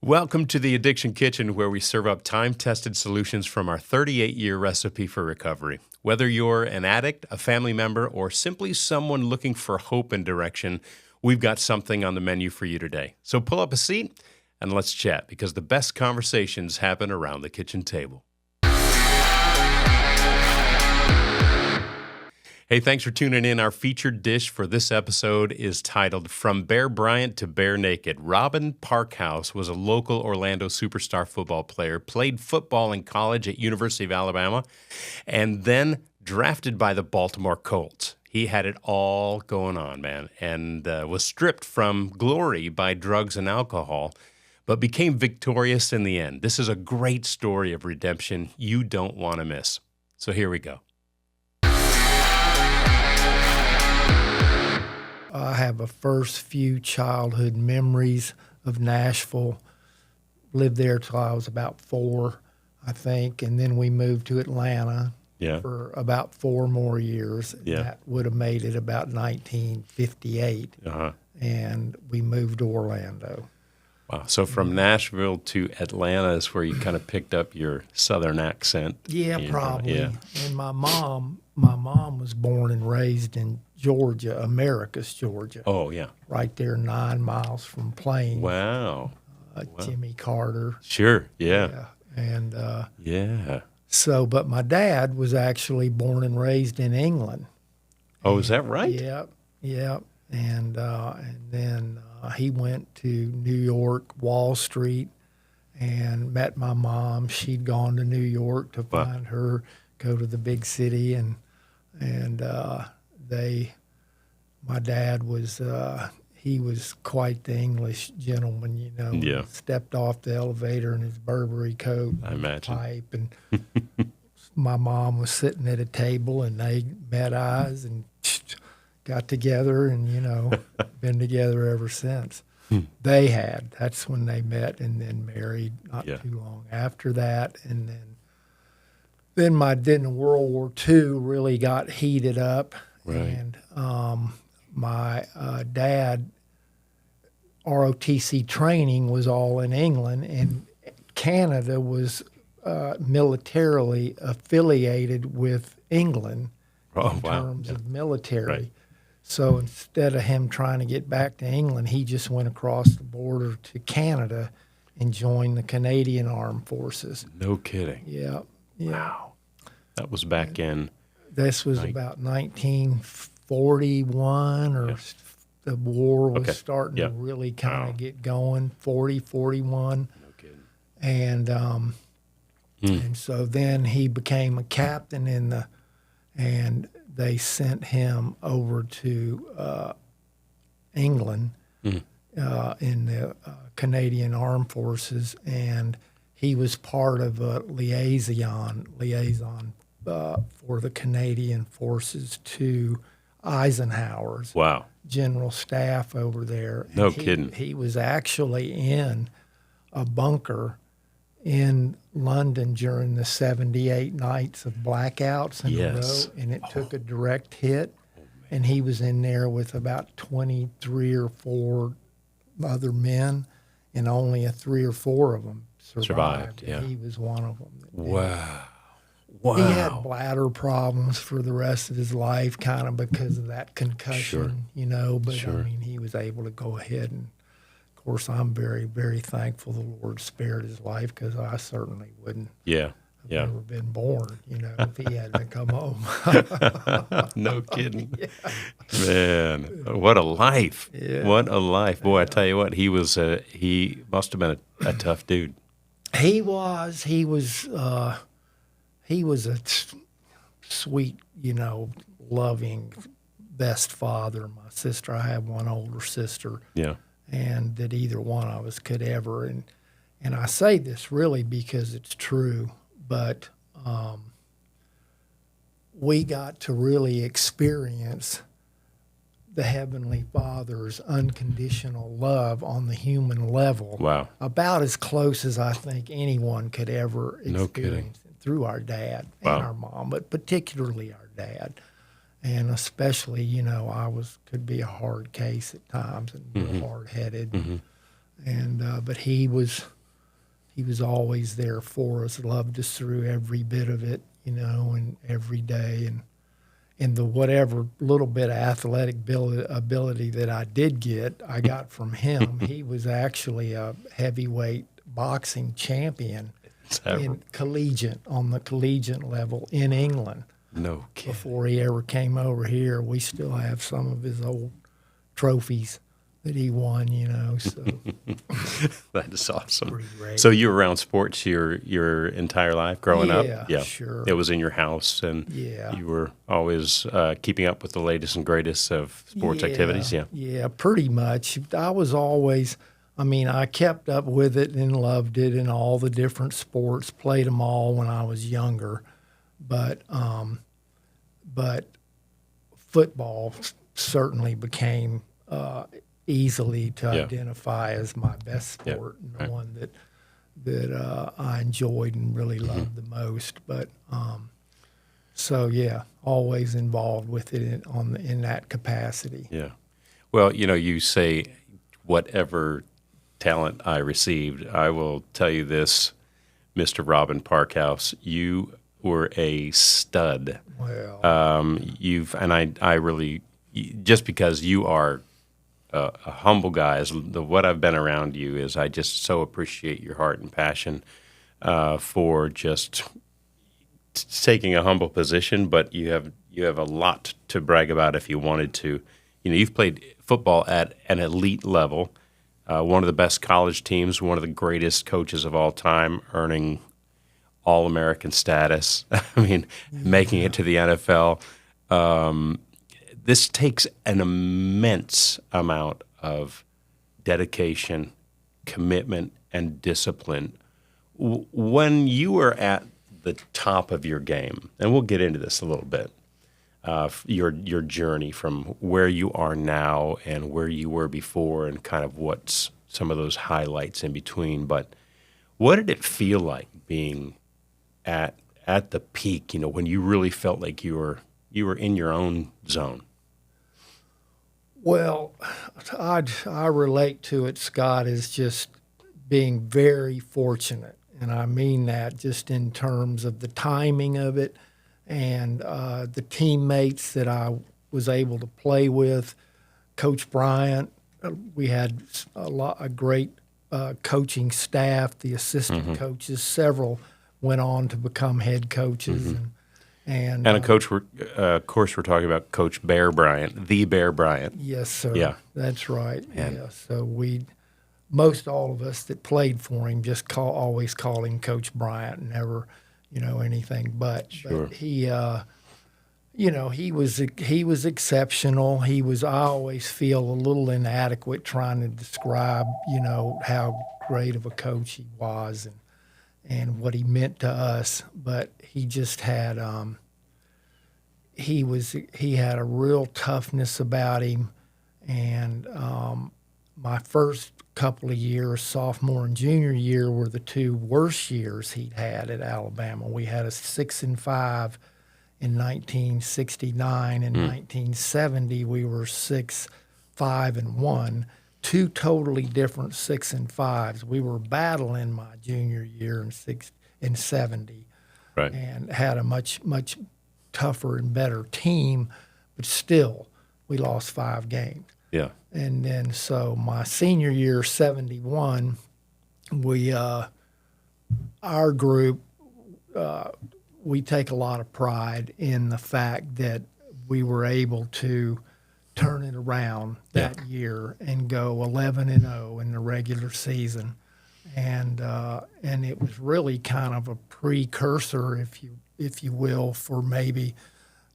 Welcome to the Addiction Kitchen, where we serve up time-tested solutions from our 38-year recipe for recovery. Whether you're an addict, a family member, or simply someone looking for hope and direction, we've got something on the menu for you today. So pull up a seat and let's chat, because the best conversations happen around the kitchen table. Hey, thanks for tuning in. Our featured dish for this episode is titled From Bare Bryant to Bare Naked. Robin Parkhouse was a local Orlando superstar football player, played football in college at University of Alabama, and then drafted by the Baltimore Colts. He had it all going on, man, and was stripped from glory by drugs and alcohol, but became victorious in the end. This is a great story of redemption you don't want to miss. So here we go. I have a first few childhood memories of Nashville. Lived there till I was about 4, I think, and then we moved to Atlanta for about 4 more years. And that would have made it about 1958, and we moved to Orlando. Wow. So from Nashville to Atlanta is where you kind of picked up your Southern accent. Yeah, probably. Yeah. And my mom was born and raised in Georgia, Americus, Georgia. Oh, yeah. Right there 9 miles from Plains. Wow. Jimmy Carter. Sure, yeah. And yeah. So, but my dad was actually born and raised in England. Oh, is that right? Yep. And then he went to New York, Wall Street, and met my mom. She'd gone to New York to find her, go to the big city, and my dad was, he was quite the English gentleman, you know. Yeah. Stepped off the elevator in his Burberry coat, I imagine. pipe, and my mom was sitting at a table, and they met eyes and got together, and, you know, been together ever since. That's when they met and then married not too long after that. And then World War II really got heated up. Right. And my dad, ROTC training was all in England, and Canada was militarily affiliated with England in terms of military. Right. So instead of him trying to get back to England, he just went across the border to Canada and joined the Canadian Armed Forces. No kidding. Yeah. Wow. That was back in... This was about 1941, or the war was starting to really kind of get going, 40, 41. No kidding. And so then he became a captain and they sent him over to England in the Canadian Armed Forces, and he was part of a liaison for the Canadian Forces to Eisenhower's general staff over there. No kidding. He was actually in a bunker in London during the 78 nights of blackouts in a row, and it took a direct hit, and he was in there with about 23 or 4 other men, and only 3 or 4 of them survived. Yeah. He was one of them. Wow. He had bladder problems for the rest of his life, kind of because of that concussion, you know, but I mean, he was able to go ahead, and of course, I'm very, very thankful the Lord spared his life, because I certainly wouldn't have never been born, you know, if he hadn't come home. No kidding. Man, what a life. Yeah. What a life. Boy, I tell you what, he must have been a tough dude. He was a sweet, you know, loving, best father. My sister, I have one older sister. Yeah. And that either one of us could ever. And I say this really because it's true, but we got to really experience the Heavenly Father's unconditional love on the human level. Wow. About as close as I think anyone could ever experience it through our dad and our mom, but particularly our dad. And especially, you know, could be a hard case at times and hard-headed. And but he was always there for us, loved us through every bit of it, and every day. And the whatever little bit of athletic ability that I did get, I got from him. He was actually a heavyweight boxing champion on the collegiate level in England. No kidding. Before he ever came over here. We still have some of his old trophies that he won, so. That is awesome. Pretty great. So you were around sports your entire life growing up? Yeah, sure. It was in your house, and you were always keeping up with the latest and greatest of sports activities? Yeah, pretty much. I was always, I kept up with it and loved it and all the different sports, played them all when I was younger. But football certainly became easily to identify as my best sport and the one that I enjoyed and really loved the most. But always involved with it in that capacity. Yeah. Well, you say whatever talent I received. I will tell you this, Mr. Robin Parkhouse, you were a stud. Well, I really, just because you are a humble guy, what I've been around you is I just so appreciate your heart and passion for just taking a humble position, but you have a lot to brag about if you wanted to. You've played football at an elite level, one of the best college teams, one of the greatest coaches of all time, earning All-American status. Making it to the NFL. This takes an immense amount of dedication, commitment, and discipline. When you were at the top of your game, and we'll get into this a little bit, your journey from where you are now and where you were before, and kind of what's some of those highlights in between. But what did it feel like being at the peak? When you really felt like you were in your own zone. Well, I relate to it, Scott, as just being very fortunate, and I mean that just in terms of the timing of it and the teammates that I was able to play with. Coach Bryant, we had a great coaching staff, the assistant coaches, several went on to become head coaches. And a coach, of course, we're talking about Coach Bear Bryant, the Bear Bryant. Yes, sir. Yeah. That's right. Yeah. So most all of us that played for him always called him Coach Bryant, never, anything but. Sure. But he, he was exceptional. I always feel a little inadequate trying to describe, how great of a coach he was and what he meant to us. But he just had he had a real toughness about him. And my first couple of years, sophomore and junior year, were the two worst years he'd had at Alabama. We had a 6-5 in 1969. In 1970, we were 6-5-1. Two totally different 6-5s. We were battling my junior year in 70, right, and had a much tougher and better team, but still we lost 5 games. Yeah. And then so my senior year, 71, we our group we take a lot of pride in the fact that we were able to turn it around that year and go 11-0 in the regular season, and it was really kind of a precursor, if you will, for maybe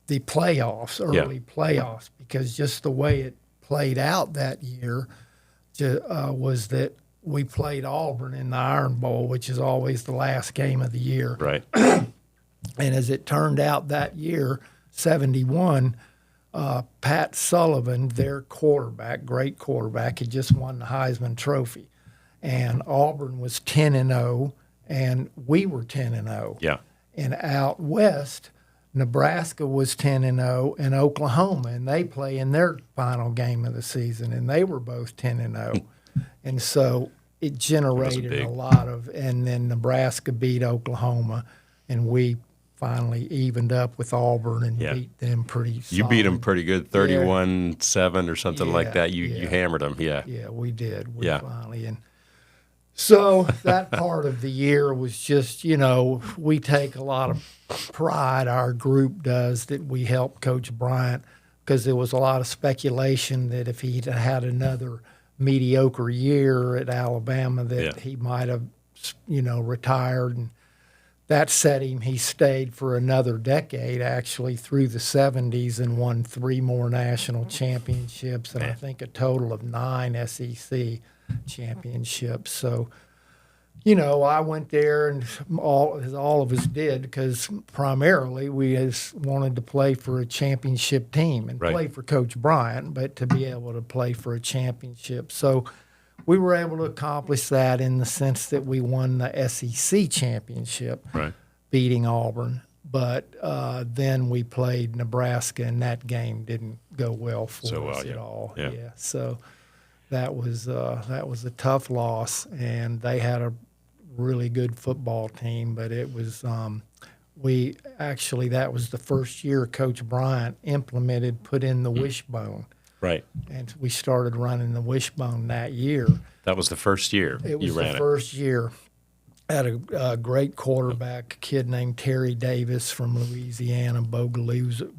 the playoffs, early playoffs, because just the way it played out that year was that we played Auburn in the Iron Bowl, which is always the last game of the year. Right. And as it turned out that year, 71. Pat Sullivan, their quarterback, great quarterback, had just won the Heisman Trophy, and Auburn was 10-0, and we were 10-0. Yeah. And out west, Nebraska was 10-0, and Oklahoma, and they play in their final game of the season, and they were both 10-0. And so it generated a lot of, and then Nebraska beat Oklahoma, and we finally evened up with Auburn and beat them pretty solid. You beat them pretty good, 31-7 or something like that. You hammered them, yeah. Yeah, we did. We finally. And so that part of the year was just, we take a lot of pride, our group does, that we helped Coach Bryant, because there was a lot of speculation that if he'd had another mediocre year at Alabama that he might have, retired. And that set him. He stayed for another decade, actually, through the 70s and won 3 more national championships and I think a total of 9 SEC championships. So, I went there, and all of us did, because primarily we just wanted to play for a championship team and play for Coach Bryant, but to be able to play for a championship. So we were able to accomplish that in the sense that we won the SEC championship, beating Auburn. But then we played Nebraska, and that game didn't go well for us at all. Yeah. So that was a tough loss, and they had a really good football team. But it was that was the first year Coach Bryant put in the wishbone. Right. And we started running the wishbone that year. That was the first year you ran it? It was the first year. Had a great quarterback, a kid named Terry Davis from Louisiana, Bogalusa,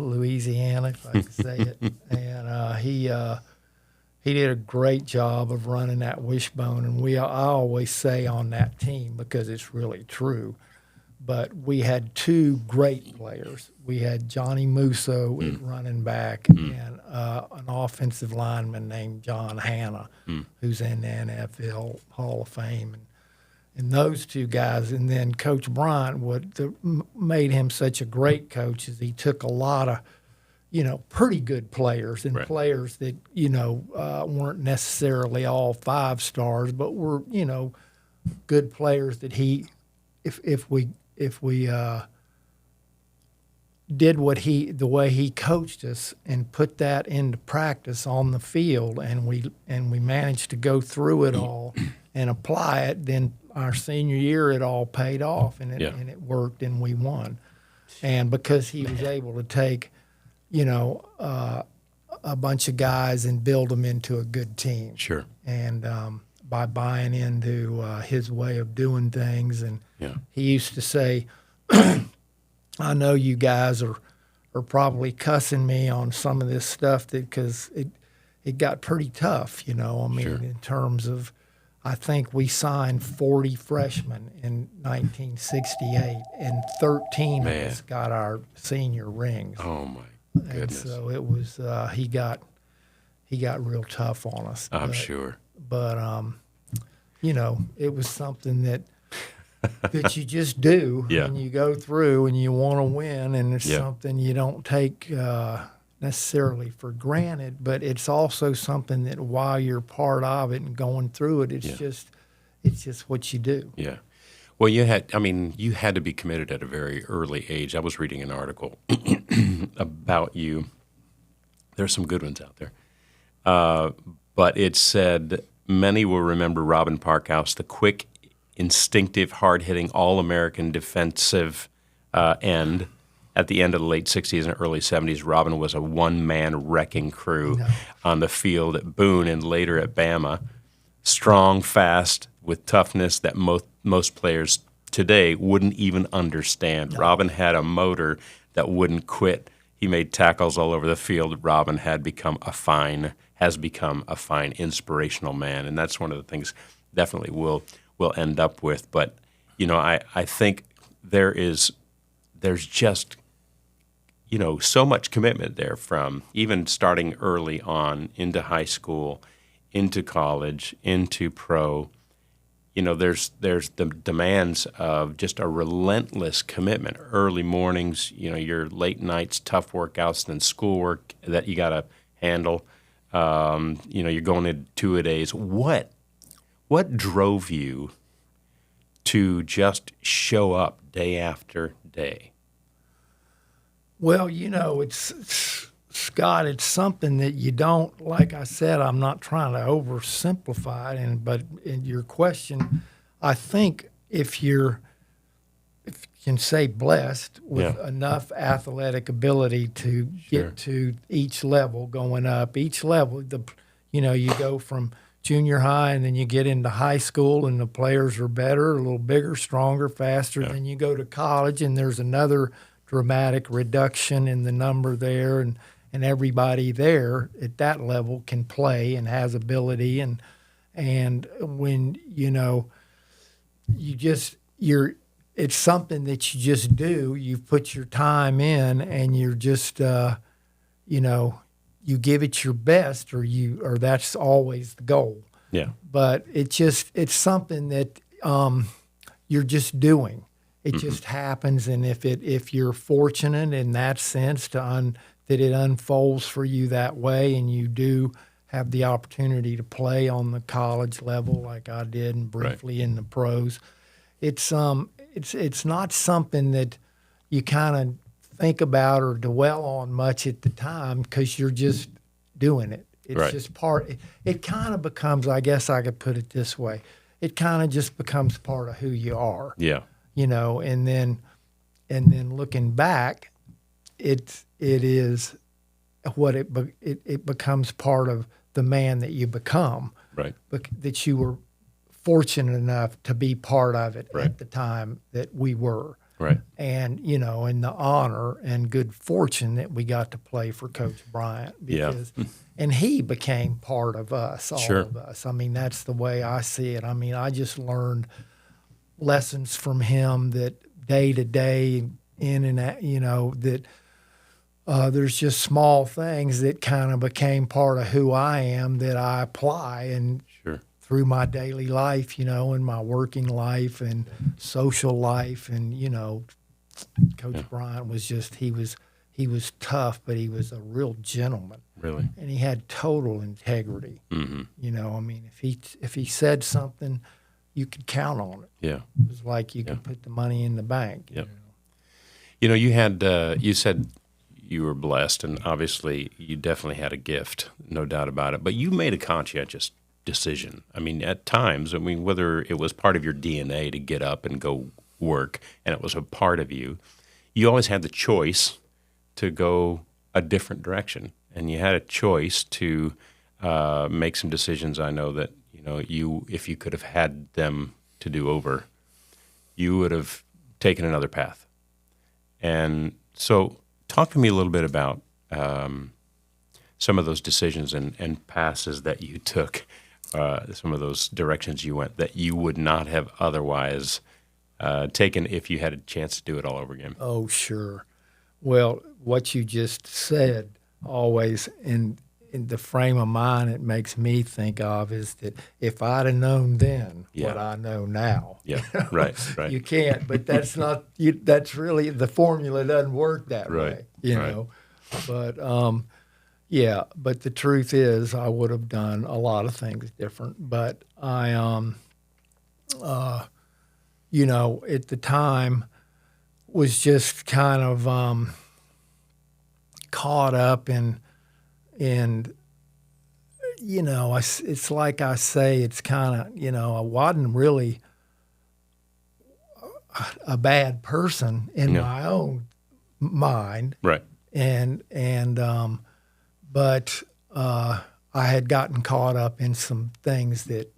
Louisiana, if I can say it. And he did a great job of running that wishbone. And I always say on that team, because it's really true, but we had 2 great players. We had Johnny Musso at running back and an offensive lineman named John Hanna, who's in the NFL Hall of Fame. And those 2 guys, and then Coach Bryant, what made him such a great coach is he took a lot of, pretty good players and players that, weren't necessarily all 5 stars, but were, good players that he, if we did the way he coached us and put that into practice on the field, and we managed to go through it all and apply it, then our senior year it all paid off, and it worked, and we won. And because he was able to take, a bunch of guys and build them into a good team. Sure. And by buying into his way of doing things, and he used to say, I know you guys are probably cussing me on some of this stuff because it got pretty tough, in terms of, I think we signed 40 freshmen in 1968, and 13 of us got our senior rings. Oh my goodness! And so it was he got real tough on us. I'm sure. But it was something that you just do, and you go through, and you want to win, and it's something you don't take necessarily for granted, but it's also something that while you're part of it and going through it, it's just what you do. Yeah. Well, you had to be committed at a very early age. I was reading an article about you. There's some good ones out there. But it said, many will remember Robin Parkhouse, the quick, instinctive, hard-hitting, all-American defensive end. At the end of the late 60s and early 70s, Robin was a one-man wrecking crew on the field at Boone and later at Bama. Strong, fast, with toughness that most players today wouldn't even understand. No. Robin had a motor that wouldn't quit. He made tackles all over the field. Robin has become a fine, inspirational man, and that's one of the things definitely we'll end up with. But I think there's just so much commitment there, from even starting early on into high school, into college, into pro. There's the demands of just a relentless commitment. Early mornings, your late nights, tough workouts, then schoolwork that you got to handle. You're going into 2-a-days. What drove you to just show up day after day? Well, it's Scott, it's something that you don't, like I said, I'm not trying to oversimplify it, but in your question, I think if you can say blessed with enough athletic ability to get to each level going up, each level, you go from junior high and then you get into high school and the players are better, a little bigger, stronger, faster. Then you go to college and there's another dramatic reduction in the number there, and everybody there at that level can play and has ability, and when it's something that you just do. You put your time in and you're just you give it your best, or that's always the goal. Yeah. But it's something that you're just doing. It just happens, and if you're fortunate in that sense that it unfolds for you that way, and you do have the opportunity to play on the college level like I did, and briefly in the pros, it's not something that you kind of think about or dwell on much at the time because you're just doing it. It's just part. It kind of becomes, I guess I could put it this way, it kind of just becomes part of who you are. Yeah. And then looking back, it is what it becomes part of the man that you become. Right. That you were fortunate enough to be part of it at the time that we were. Right. And, and the honor and good fortune that we got to play for Coach Bryant. And he became part of us, all of us. I mean, that's the way I see it. I mean, I just learned lessons from him that day to day in and out, that there's just small things that kind of became part of who I am that I apply and through my daily life, and my working life and social life. And, Coach Bryant was just, he was tough, but he was a real gentleman. Really? And he had total integrity. Mm-hmm. I mean, if he said something, you could count on it. Yeah. It was like you could put the money in the bank. Yep. You had, you said you were blessed, and obviously you definitely had a gift, no doubt about it. But you made a conscientious decision. I mean, at times, whether it was part of your DNA to get up and go work, and it was a part of you, you always had the choice to go a different direction. And you had a choice to make some decisions. I know that, if you could have had them to do over, you would have taken another path. And so talk to me a little bit about some of those decisions and passes that you took, some of those directions you went that you would not have otherwise taken if you had a chance to do it all over again. Oh, sure. Well, what you just said always in the frame of mind it makes me think of is that if I'd have known then what I know now. Yeah, right. You can't, but that's not, that's really, the formula doesn't work that way, you know. But, but the truth is I would have done a lot of things different. But I, at the time was just kind of caught up in it's like I say, it's kind of, I wasn't really a bad person in my own mind. Right. But I had gotten caught up in some things that,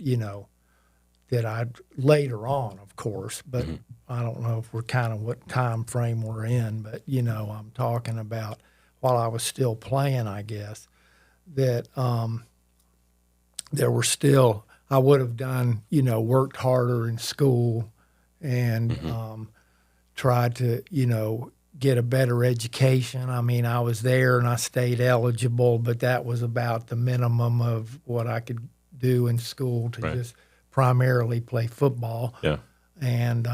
that I'd later on, of course, but I don't know if we're kind of what time frame we're in, but, I'm talking about while I was still playing, I guess, that there were still, I would have done, worked harder in school and tried to, get a better education. I mean, I was there and I stayed eligible, but that was about the minimum of what I could do in school to just primarily play football. Yeah. And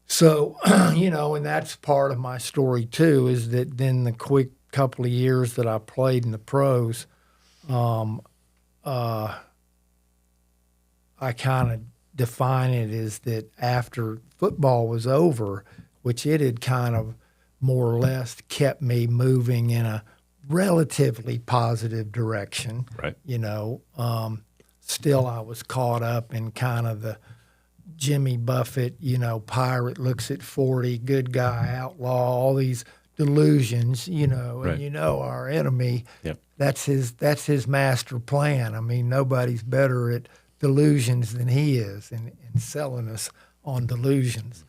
so, and that's part of my story too, is that then the quick couple of years that I played in the pros, I kind of define it as that after football was over, which it had kind of more or less kept me moving in a relatively positive direction. Right. Still I was caught up in kind of the Jimmy Buffett, pirate looks at 40, good guy, outlaw, all these delusions, Right. and our enemy, Yep. that's his master plan. I mean, nobody's better at delusions than he is in selling us on delusions.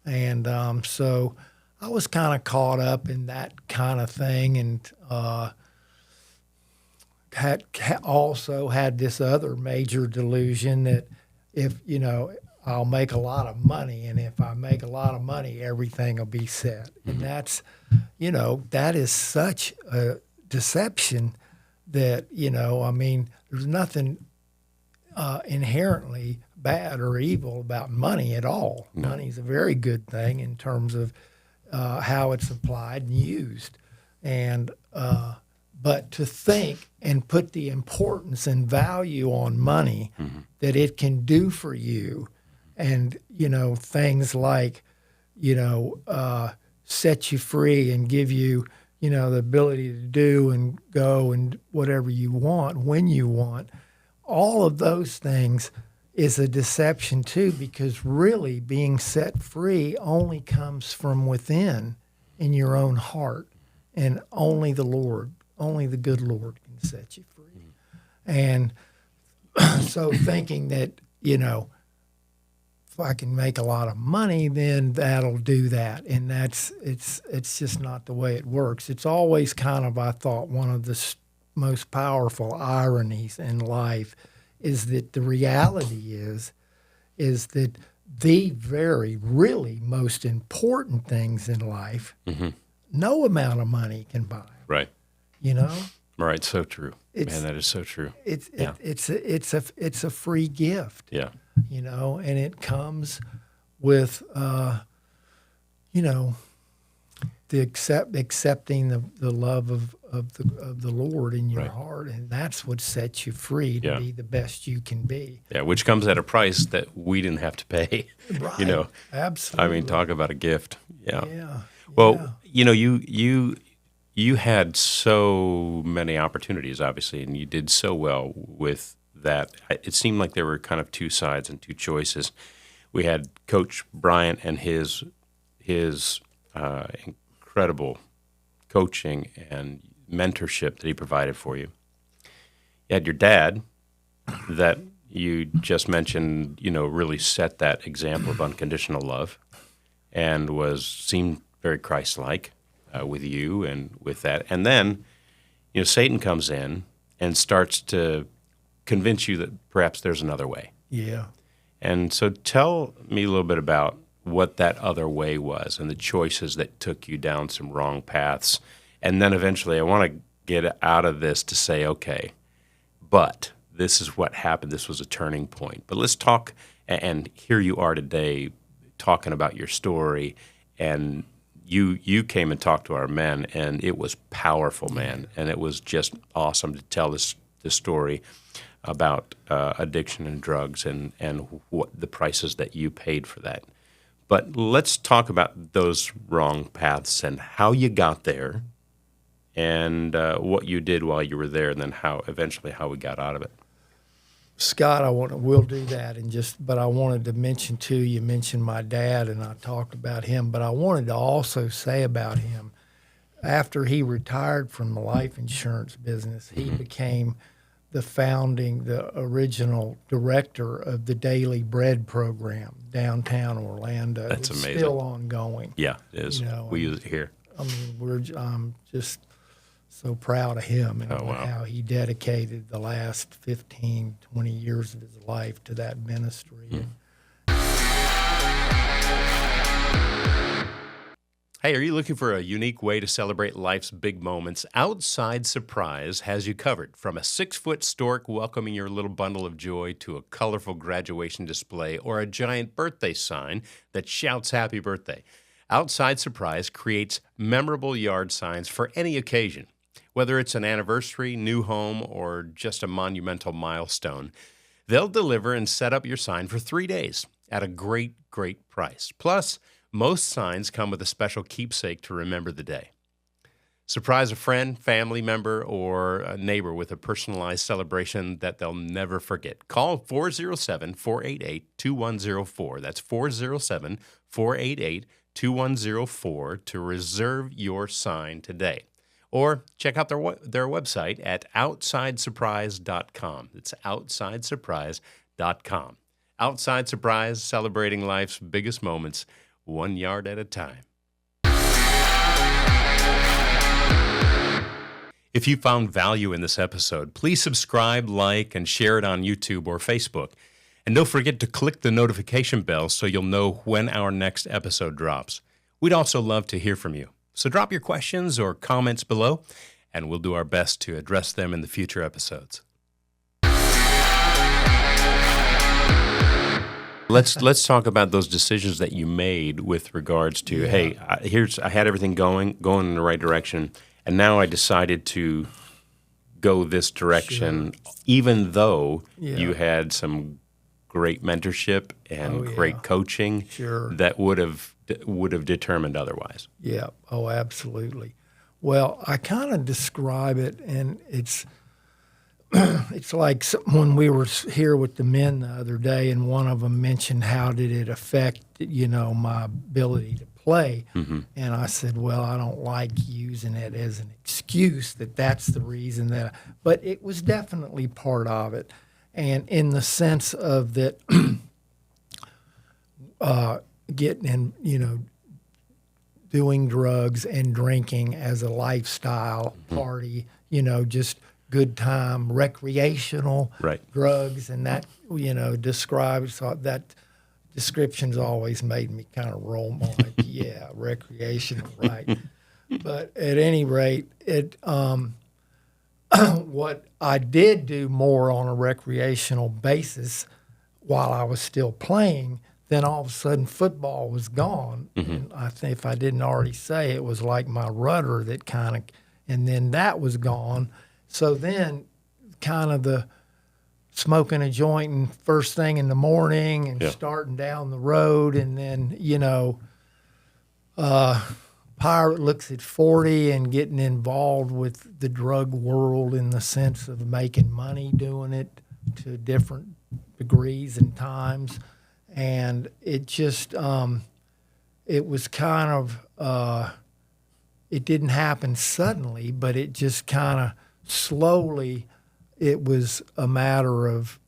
And so I was kind of caught up in that kind of thing, and also had this other major delusion that if, I'll make a lot of money, and if I make a lot of money, everything will be set. And that's, that is such a deception that, there's nothing inherently bad or evil about money at all. No. Money's a very good thing in terms of how it's applied and used. And but to think and put the importance and value on money that it can do for you, and things like set you free and give you the ability to do and go and whatever you want when you want, all of those things is a deception too, because really being set free only comes from within in your own heart, and only the good Lord can set you free. And so thinking that, if I can make a lot of money, then that'll do that. And it's just not the way it works. It's always kind of, I thought, one of the most powerful ironies in life is that the reality is that the very, really most important things in life, no amount of money can buy. Right. Right. So true. Man, that is so true. It's a free gift. Yeah. And it comes with accepting the love of the Lord in your heart, and that's what sets you free to be the best you can be. Yeah, which comes at a price that we didn't have to pay. Right. Absolutely. I mean, talk about a gift. Yeah. Yeah. Well, you had so many opportunities, obviously, and you did so well with that. It seemed like there were kind of two sides and two choices. We had Coach Bryant and his incredible coaching and mentorship that he provided for you. You had your dad that you just mentioned, really set that example of unconditional love and seemed very Christ-like with you and with that. And then, Satan comes in and starts to convince you that perhaps there's another way. Yeah. And so tell me a little bit about what that other way was and the choices that took you down some wrong paths. And then eventually I want to get out of this to say, okay, but this is what happened. This was a turning point. But let's talk, and here you are today talking about your story, and you came and talked to our men, and it was powerful, man. And it was just awesome to tell this story about addiction and drugs and what the prices that you paid for that. But let's talk about those wrong paths and how you got there, and what you did while you were there, and then eventually how we got out of it. Scott, we'll do that but I wanted to mention too, you mentioned my dad and I talked about him, but I wanted to also say about him, after he retired from the life insurance business, he became the original director of the Daily Bread program downtown Orlando. That's it's amazing. Still ongoing. Yeah, it is. We use it here. I mean, I'm just so proud of him and how he dedicated the last 15, 20 years of his life to that ministry. Hey, are you looking for a unique way to celebrate life's big moments? Outside Surprise has you covered. From a 6-foot stork welcoming your little bundle of joy to a colorful graduation display or a giant birthday sign that shouts happy birthday, Outside Surprise creates memorable yard signs for any occasion. Whether it's an anniversary, new home, or just a monumental milestone, they'll deliver and set up your sign for 3 days at a great, great price. Plus, most signs come with a special keepsake to remember the day. Surprise a friend, family member, or a neighbor with a personalized celebration that they'll never forget. Call 407-488-2104. That's 407-488-2104 to reserve your sign today. Or check out their website at OutsideSurprise.com. It's OutsideSurprise.com. Outside Surprise, celebrating life's biggest moments, 1 yard at a time. If you found value in this episode, please subscribe, like, and share it on YouTube or Facebook. And don't forget to click the notification bell so you'll know when our next episode drops. We'd also love to hear from you. So drop your questions or comments below, and we'll do our best to address them in the future episodes. Let's talk about those decisions that you made with regards to, hey, I had everything going in the right direction, and now I decided to go this direction, even though you had some great mentorship and great coaching that would have determined otherwise. Yeah. Oh, absolutely. Well, I kind of describe it, and it's like when we were here with the men the other day, and one of them mentioned how did it affect, my ability to play. Mm-hmm. And I said, well, I don't like using it as an excuse that's the reason but it was definitely part of it. And in the sense of that, getting in, doing drugs and drinking as a lifestyle party, just good time, recreational drugs, and that, describes, so that description's always made me kind of roll my like, yeah, recreational, right. But at any rate, what I did do more on a recreational basis while I was still playing, then all of a sudden football was gone. Mm-hmm. And I think if I didn't already say, it was like my rudder that kind of, and then that was gone. So then kind of the smoking a joint and first thing in the morning and starting down the road, and then, Pirate looks at 40 and getting involved with the drug world in the sense of making money doing it to different degrees and times. And it just, it was kind of, it didn't happen suddenly, but it just kind of slowly, it was a matter of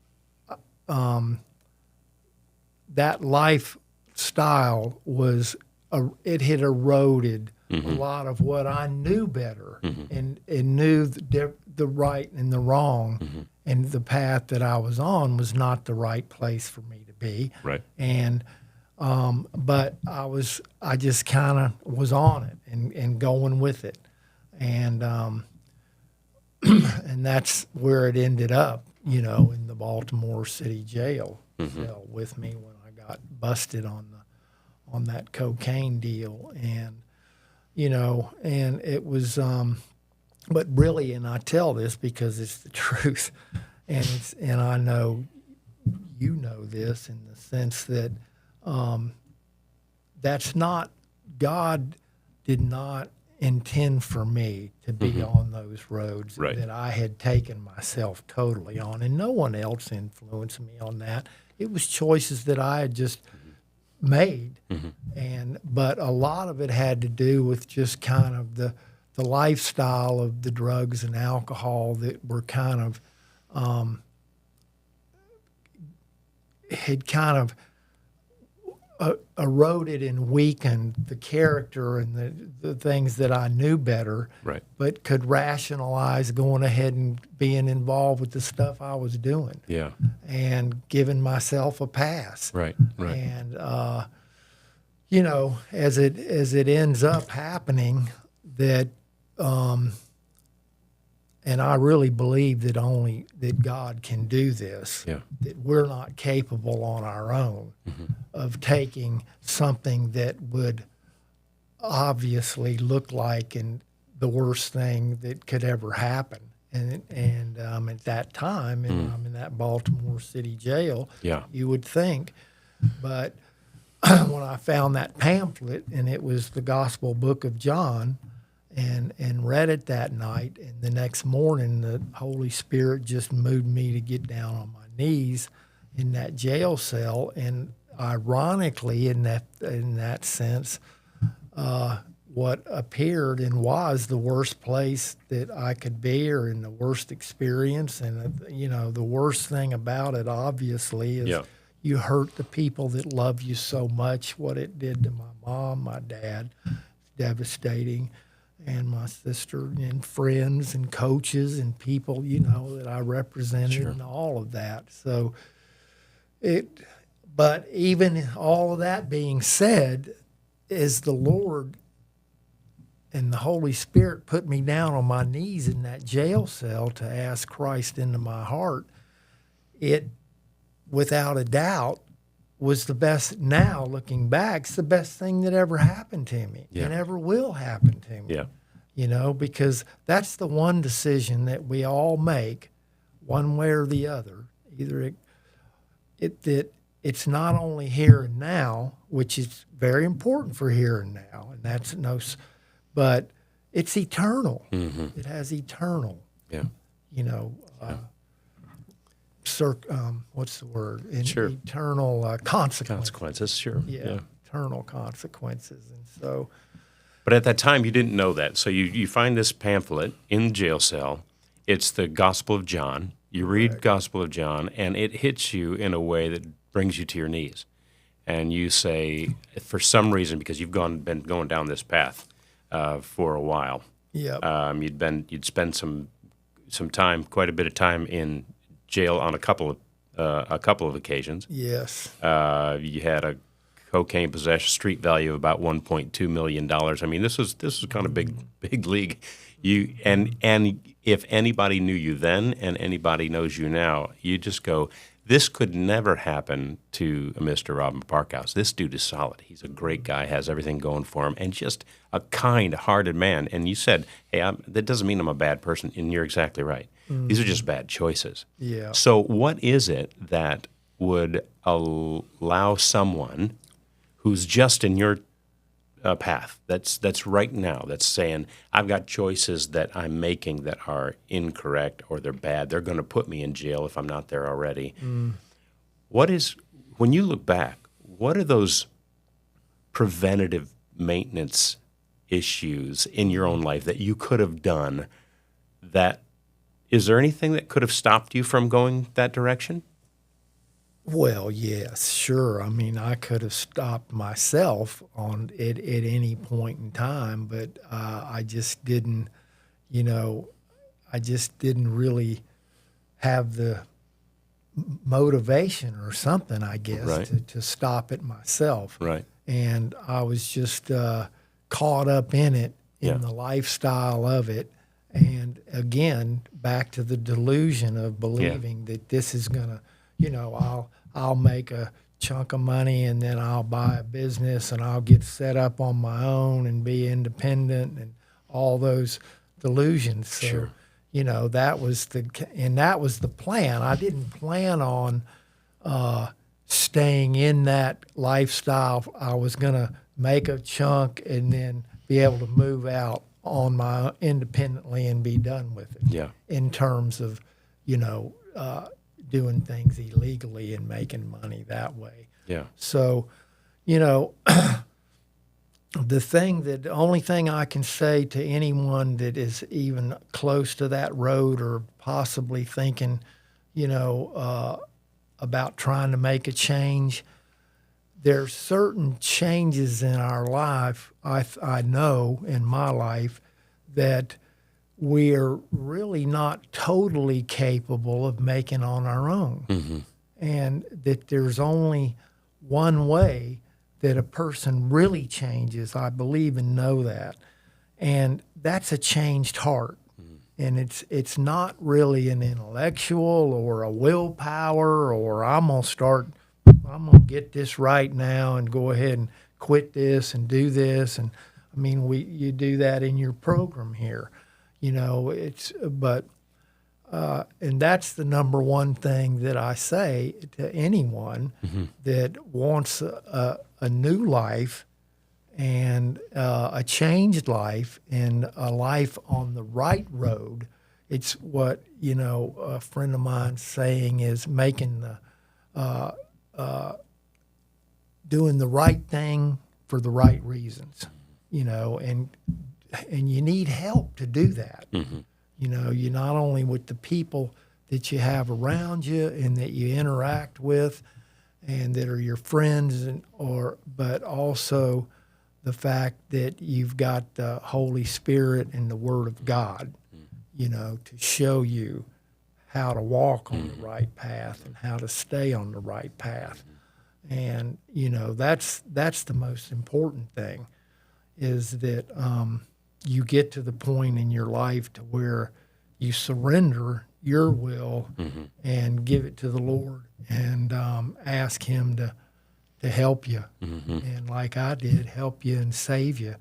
that lifestyle was, it had eroded a lot of what I knew better and knew the right and the wrong, and the path that I was on was not the right place for me to be. Right. And but I just kind of was on it and going with it, and and that's where it ended up, in the Baltimore City Jail cell with me when I got busted on that cocaine deal, and and it was but really, and I tell this because it's the truth, and I know you know this in the sense that that's not, God did not intend for me to be on those roads that I had taken myself totally on, and no one else influenced me on that. It was choices that I had just made, but a lot of it had to do with just kind of the lifestyle of the drugs and alcohol that were kind of had kind of eroded and weakened the character and the things that I knew better, but could rationalize going ahead and being involved with the stuff I was doing, and giving myself a pass, and as it ends up happening that, and I really believe that God can do this, that we're not capable on our own of taking something that would obviously look like the worst thing that could ever happen. And at that time, and I'm in that Baltimore City jail, you would think. But when I found that pamphlet, and it was the Gospel Book of John, and read it that night. And the next morning, the Holy Spirit just moved me to get down on my knees in that jail cell. And ironically, in that sense, what appeared and was the worst place that I could be, or in the worst experience. And, the worst thing about it, obviously, is you hurt the people that love you so much. What it did to my mom, my dad, devastating, and my sister and friends and coaches and people, that I represented and all of that. So but even all of that being said, as the Lord and the Holy Spirit put me down on my knees in that jail cell to ask Christ into my heart, it, without a doubt, was the best. Now, looking back, it's the best thing that ever happened to me and ever will happen to me. Yeah. Because that's the one decision that we all make, one way or the other. Either it's not only here and now, which is very important for here and now, and that's but it's eternal. Mm-hmm. It has eternal. Yeah. What's the word? Eternal consequences. Consequences, sure. Yeah, eternal consequences. And so, but at that time, you didn't know that. So you find this pamphlet in the jail cell. It's the Gospel of John. You read Gospel of John, and it hits you in a way that brings you to your knees. And you say, for some reason, because you've been going down this path for a while. Yeah. You'd spend some time, quite a bit of time in jail on a couple of occasions. Yes. You had a cocaine possession street value of about $1.2 million. I mean, this was kind of big league. And if anybody knew you then and anybody knows you now, you just go, this could never happen to Mr. Robin Parkhouse. This dude is solid. He's a great guy, has everything going for him, and just a kind-hearted man. And you said, hey, that doesn't mean I'm a bad person, and you're exactly right. Mm-hmm. These are just bad choices. Yeah. So what is it that would allow someone who's just in your path, that's right now, that's saying, I've got choices that I'm making that are incorrect or they're bad, they're going to put me in jail if I'm not there already. When you look back, what are those preventative maintenance issues in your own life that you could have done? Is there anything that could have stopped you from going that direction? Well, yes, sure. I mean, I could have stopped myself at any point in time, but I just didn't, really have the motivation or something, I guess, to stop it myself. Right. And I was just caught up in it, in the lifestyle of it. And again, back to the delusion of believing that this is going to, I'll make a chunk of money and then I'll buy a business and I'll get set up on my own and be independent and all those delusions. So, sure. That was the plan. I didn't plan on staying in that lifestyle. I was going to make a chunk and then be able to move out on my independently and be done with it. Yeah. In terms of, doing things illegally and making money that way. Yeah. So, the only thing I can say to anyone that is even close to that road or possibly thinking, about trying to make a change, there's certain changes in our life, I know in my life, that we're really not totally capable of making on our own. Mm-hmm. And that there's only one way that a person really changes. I believe and know that. And that's a changed heart. Mm-hmm. And it's not really an intellectual or a willpower or I'm going to get this right now and go ahead and quit this and do this. And I mean, you do that in your program here. And that's the number one thing that I say to anyone that wants a new life and a changed life and a life on the right road. It's what, a friend of mine's saying is making doing the right thing for the right reasons, and you need help to do that. Mm-hmm. You not only with the people that you have around you and that you interact with and that are your friends, but also the fact that you've got the Holy Spirit and the Word of God, to show you how to walk on the right path and how to stay on the right path. And, that's the most important thing, is that you get to the point in your life to where you surrender your will and give it to the Lord and ask Him to help you. And like I did, help you and save you,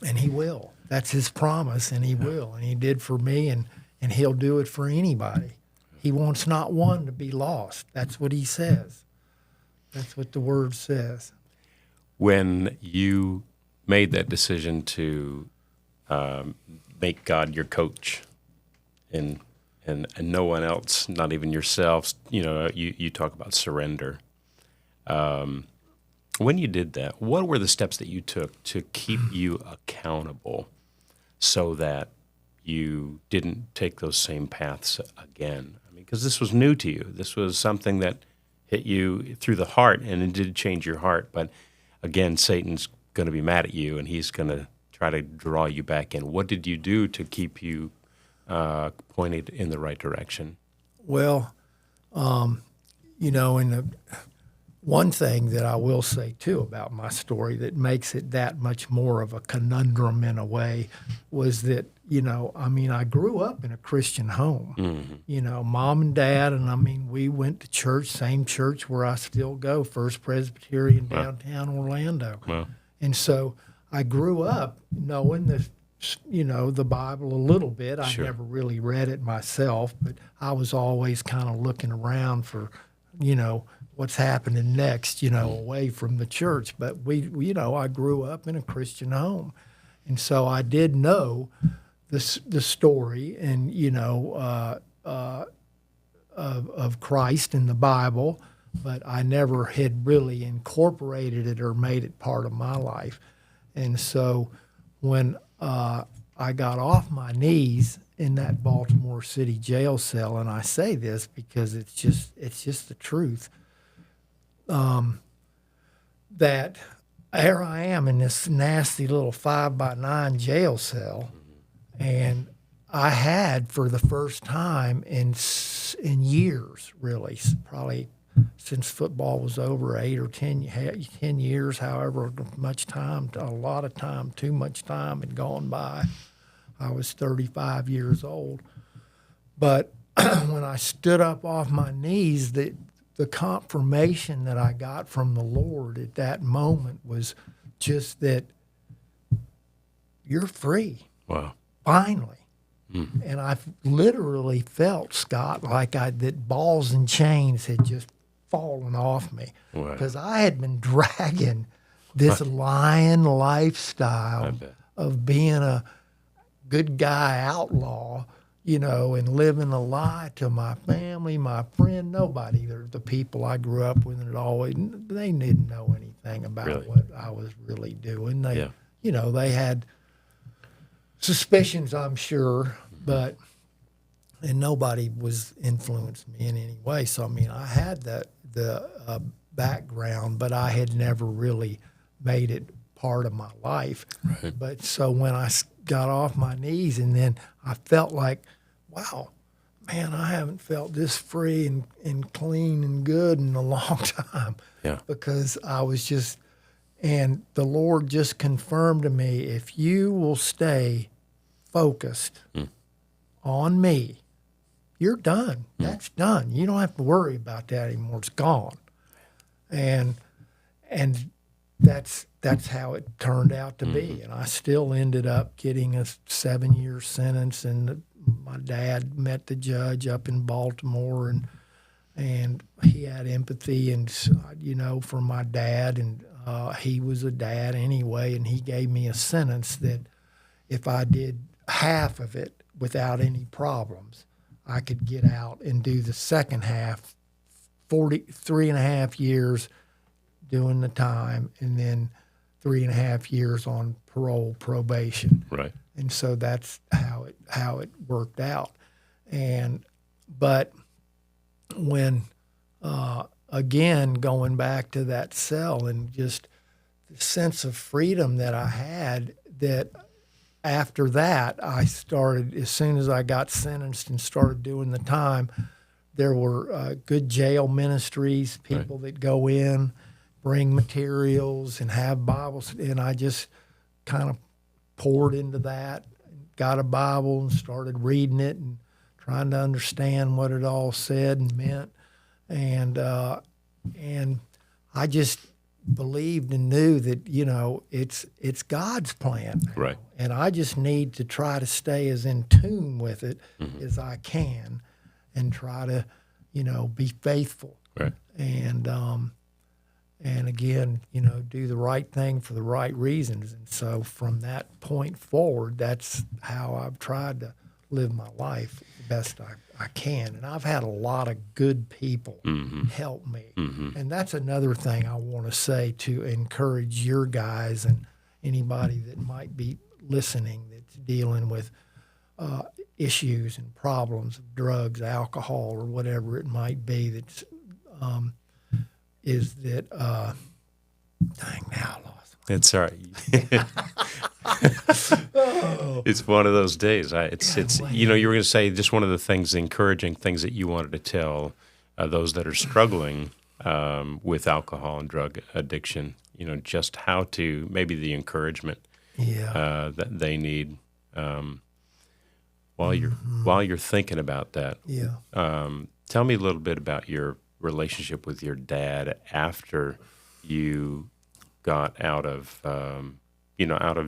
and He will. That's His promise, and He will. And He did for me, and He'll do it for anybody. He wants not one to be lost. That's what He says. That's what the Word says. When you made that decision to make God your coach and no one else, not even yourselves, you talk about surrender. When you did that, what were the steps that you took to keep you accountable so that you didn't take those same paths again? I mean, because this was new to you. This was something that hit you through the heart, and it did change your heart. But again, Satan's going to be mad at you, and he's going to try to draw you back in. What did you do to keep you pointed in the right direction? Well, one thing that I will say, too, about my story that makes it that much more of a conundrum in a way was that, I grew up in a Christian home. Mom and Dad, and we went to church, same church where I still go, First Presbyterian, downtown Orlando. Wow. And so I grew up knowing the Bible a little bit. I Sure. never really read it myself, but I was always kind of looking around for, what's happening next, away from the church. But I grew up in a Christian home. And so I did know the story and, of Christ in the Bible, but I never had really incorporated it or made it part of my life. And so when I got off my knees in that Baltimore City jail cell, and I say this because it's just the truth, that here I am in this nasty little 5x9 jail cell, and I had, for the first time in years, really, probably since football was over, 8 or 10 years, however much time, a lot of time, too much time had gone by. I was 35 years old. But when I stood up off my knees, the confirmation that I got from the Lord at that moment was just that you're free. Wow. Finally. And I literally felt, Scott, like that balls and chains had just fallen off me. Wow. Because I had been dragging this lying lifestyle of being a good guy outlaw, and living a lie to my family, my friend, nobody. They're the people I grew up with, and they didn't know anything about what I was really doing. They had suspicions, I'm sure, and nobody was influencing me in any way. So, I had the background, but I had never really made it part of my life. Right. But so when I got off my knees, and then I felt like, wow, man, I haven't felt this free and clean and good in a long time. Yeah. Because I was just, and the Lord just confirmed to me, if you will stay focused on me, you're done. That's done. You don't have to worry about that anymore. It's gone. And that's how it turned out to be. And I still ended up getting a 7-year sentence, and my dad met the judge up in Baltimore, and and he had empathy, and for my dad, and he was a dad anyway, and he gave me a sentence that if I did half of it without any problems, I could get out and do the second half, 43.5 years doing the time, and then 3.5 years on probation. Right. And so that's how it worked out. But when again, going back to that cell and just the sense of freedom that I had, that after that I started, as soon as I got sentenced and started doing the time, there were good jail ministries, people that go in, bring materials and have Bibles, and I just kind of poured into that, got a Bible and started reading it and trying to understand what it all said and meant. And I just believed and knew that, it's God's plan now. Right. And I just need to try to stay as in tune with it as I can and try to, be faithful. Right. And again, do the right thing for the right reasons. And so from that point forward, that's how I've tried to live my life the best I can. And I've had a lot of good people help me. And that's another thing I want to say to encourage your guys and anybody that might be listening that's dealing with issues and problems of drugs, alcohol, or whatever it might be. That's is that dang, now I lost my... It's all right. It's one of those days. It's you were going to say just one of the things, the encouraging things that you wanted to tell those that are struggling with alcohol and drug addiction. Just how to, maybe the encouragement that they need while you're thinking about that. Yeah. Tell me a little bit about your relationship with your dad after you got out of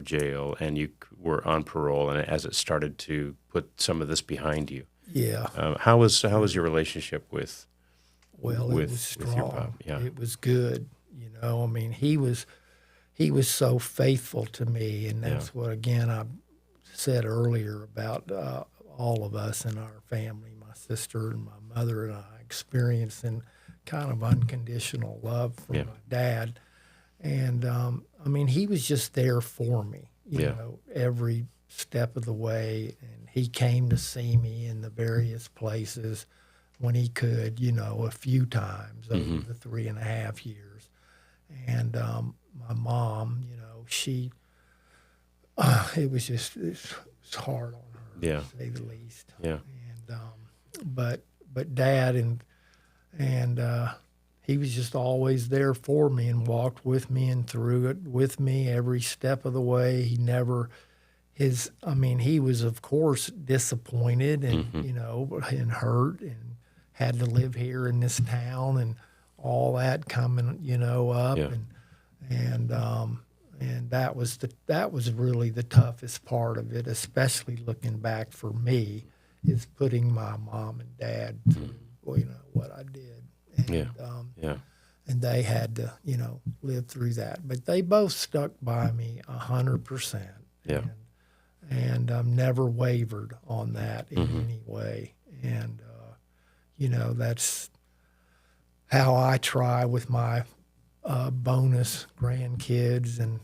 jail and you were on parole, and as it started to put some of this behind you. Yeah. How was your relationship with? Well, with, it was strong. with your pop? Yeah. It was good. I mean, he was so faithful to me, and that's what, again, I said earlier about all of us in our family, my sister and my mother and I, experiencing kind of unconditional love from my dad. And, I mean, he was just there for me, you know, every step of the way. And he came to see me in the various places when he could, a few times over the 3.5 years. And my mom, she, it was hard on her, to say the least. Yeah. And, but Dad and he was just always there for me and walked with me and through it with me every step of the way. He never, he was, of course, disappointed and, and hurt and had to live here in this town and all that coming, up. Yeah. And that was really the toughest part of it, especially looking back for me, is putting my mom and dad through, what I did. And, and they had to, live through that. But they both stuck by me 100%. Yeah. And never wavered on that in any way. And, that's how I try with my bonus grandkids and,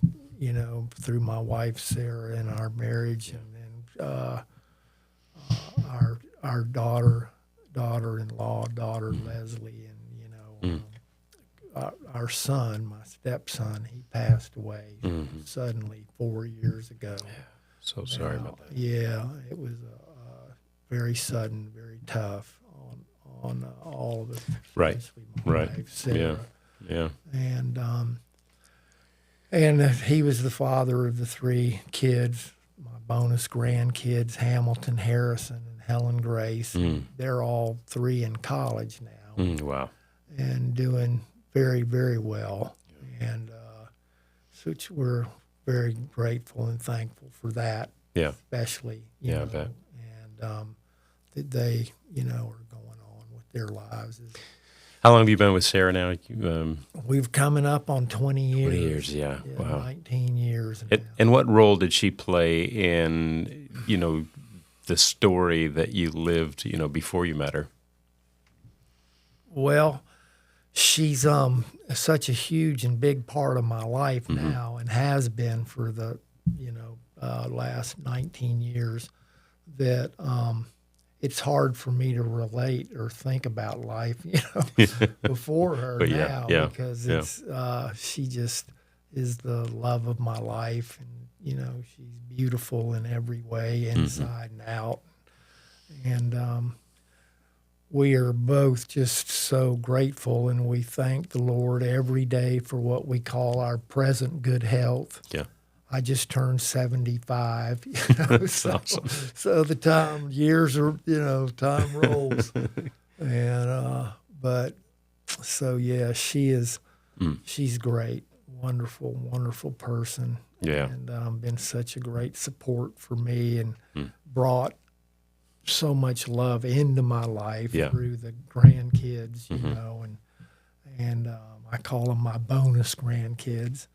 through my wife, Sarah, and our marriage. And then our daughter-in-law, Leslie, and, our son, my stepson, he passed away suddenly 4 years ago. Yeah. So sorry about that. Yeah, it was very sudden, very tough on all of us. Right. Especially my wife, Sarah. Yeah. And he was the father of the 3 kids, my bonus grandkids, Hamilton, Harrison, and Helen Grace. They're all 3 in college now. Wow. And doing very, very well. And so we're very grateful and thankful for that. Yeah. Especially, I bet. And that they, are going on with their lives. How long have you been with Sarah now? We've coming up on 20 years. 20 years, yeah. Wow. 19 years now. And what role did she play in, the story that you lived, before you met her? Well, she's such a huge and big part of my life now, and has been for the last 19 years, that it's hard for me to relate or think about life before her now, because it's she just is the love of my life, and she's beautiful in every way, inside and out, and we are both just so grateful, and we thank the Lord every day for what we call our present good health. Yeah. I just turned 75, That's awesome. So the years are, time rolls. And, she's great, wonderful, wonderful person. Yeah. And been such a great support for me, and brought so much love into my life through the grandkids, and I call them my bonus grandkids.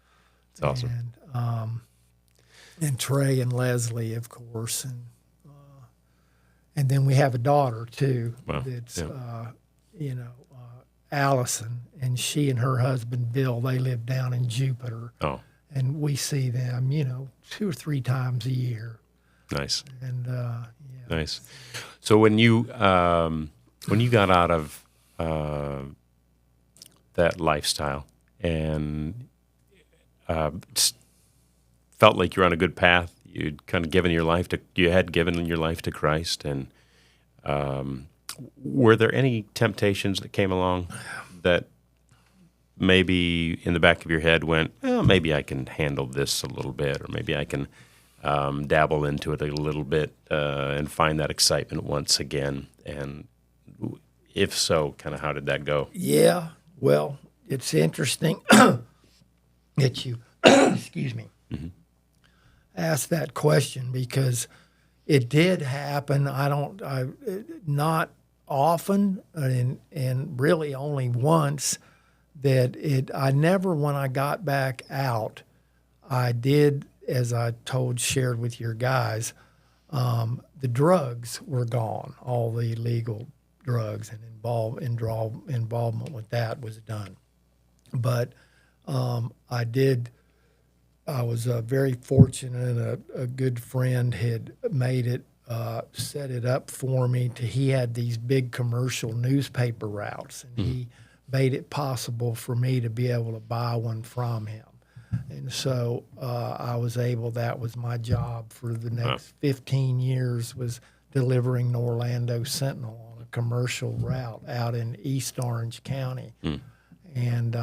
It's awesome. And Trey and Leslie, of course, and then we have a daughter too. Wow. That's Allison, and she and her husband Bill, they live down in Jupiter. Oh, and we see them, 2 or 3 times a year. Nice. And nice. So when you got out of that lifestyle and felt like you're on a good path, you'd kind of given your life to Christ, and were there any temptations that came along that maybe in the back of your head went, well, maybe I can handle this a little bit, or maybe I can dabble into it a little bit and find that excitement once again? And if so, kind of how did that go? Yeah, well, it's interesting that you, excuse me, asked that question, because it did happen. Not often, and really only once, I never, when I got back out, I did, as I shared with your guys, the drugs were gone. All the illegal drugs and involvement with that was done. But I was very fortunate. A good friend had set it up for me. He had these big commercial newspaper routes, and he made it possible for me to be able to buy one from him. And so I was able, that was my job for the next 15 years, was delivering the Orlando Sentinel on a commercial route out in East Orange County. And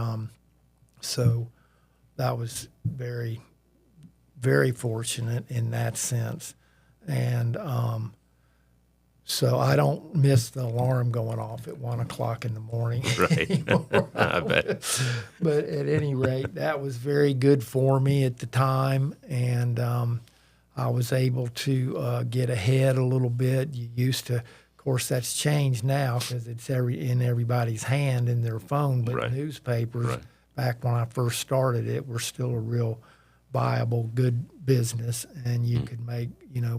so that was very, very fortunate in that sense. And so I don't miss the alarm going off at 1 o'clock in the morning. Right. I bet. But at any rate, that was very good for me at the time. And I was able to get ahead a little bit. You used to, of course, that's changed now because it's in everybody's hand in their phone. But newspapers, back when I first started it, were still a real viable, good business. And you could make,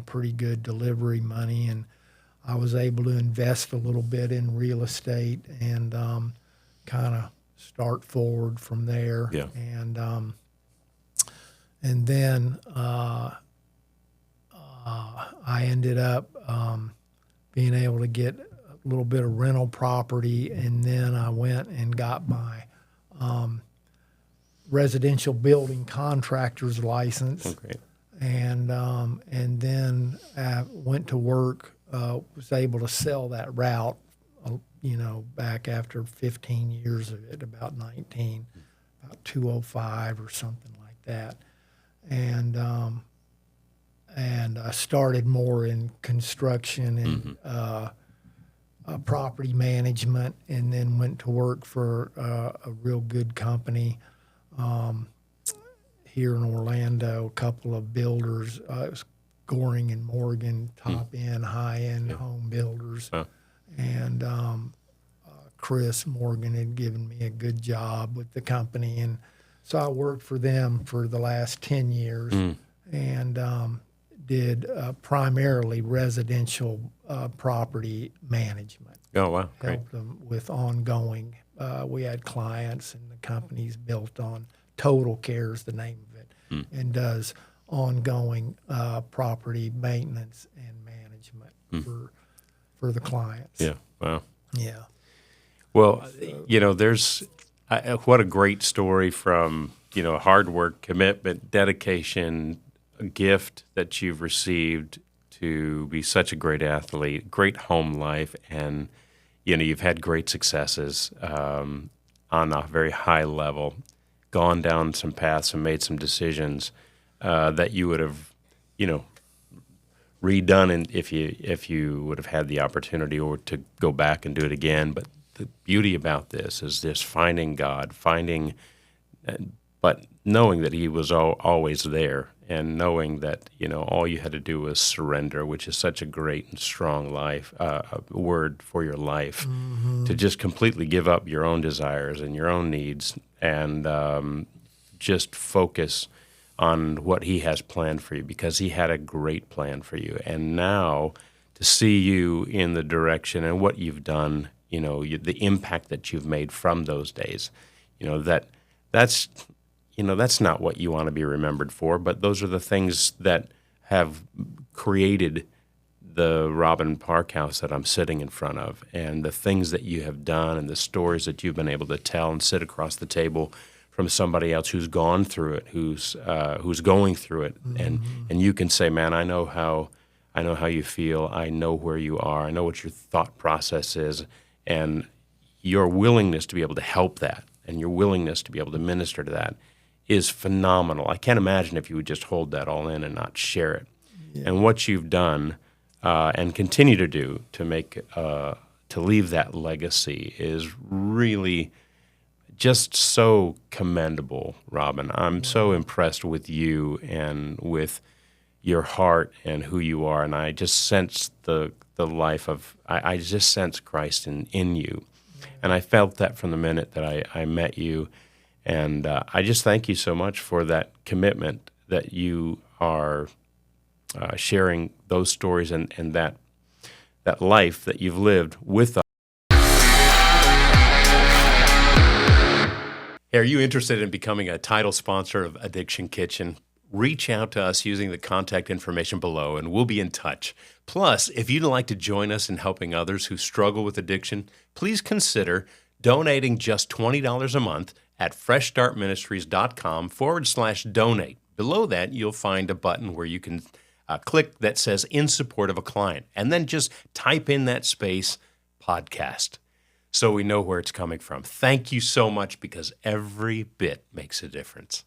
pretty good delivery money. And I was able to invest a little bit in real estate and kind of start forward from there. Yeah. And then I ended up being able to get a little bit of rental property, and then I went and got my residential building contractor's license. Oh, great. And then went to work. Was able to sell that route, back after 15 years of it, about 19, about 205 or something like that. And I started more in construction and property management, and then went to work for a real good company here in Orlando, a couple of builders. It was Goring and Morgan, top-end, high-end home builders. And Chris Morgan had given me a good job with the company, and so I worked for them for the last 10 years and did primarily residential property management. Oh, wow. Great. Helped them with ongoing. We had clients, and the company's built on Total Care is the name of it, and does ongoing property maintenance and management for the clients. Yeah. Wow. Yeah. Well, there's what a great story from, hard work, commitment, dedication, a gift that you've received to be such a great athlete, great home life, and, you've had great successes on a very high level, gone down some paths and made some decisions that you would have, redone if you would have had the opportunity or to go back and do it again. But the beauty about this is this finding God, but knowing that He was always there, and knowing that all you had to do was surrender, which is such a great and strong word for your life, to just completely give up your own desires and your own needs, and just focus on what He has planned for you, because He had a great plan for you. And now to see you in the direction and what you've done, the impact that you've made from those days, that's not what you want to be remembered for, but those are the things that have created the Robin Parkhouse that I'm sitting in front of, and the things that you have done and the stories that you've been able to tell and sit across the table from somebody else who's gone through it, who's going through it, and you can say, man, I know how you feel, I know where you are, I know what your thought process is, and your willingness to be able to help that, and your willingness to be able to minister to that is phenomenal. I can't imagine if you would just hold that all in and not share it. Yeah. And what you've done and continue to do to leave that legacy is really just so commendable, Robin. I'm so impressed with you and with your heart and who you are, and I just sense the life of, I just sense Christ in you. And I felt that from the minute that I met you, and I just thank you so much for that commitment that you are sharing those stories and that life that you've lived with us. Hey, are you interested in becoming a title sponsor of Addiction Kitchen? Reach out to us using the contact information below, and we'll be in touch. Plus, if you'd like to join us in helping others who struggle with addiction, please consider donating just $20 a month at freshstartministries.com/donate. Below that, you'll find a button where you can click that says "In support of a client," and then just type in that space, podcast, so we know where it's coming from. Thank you so much, because every bit makes a difference.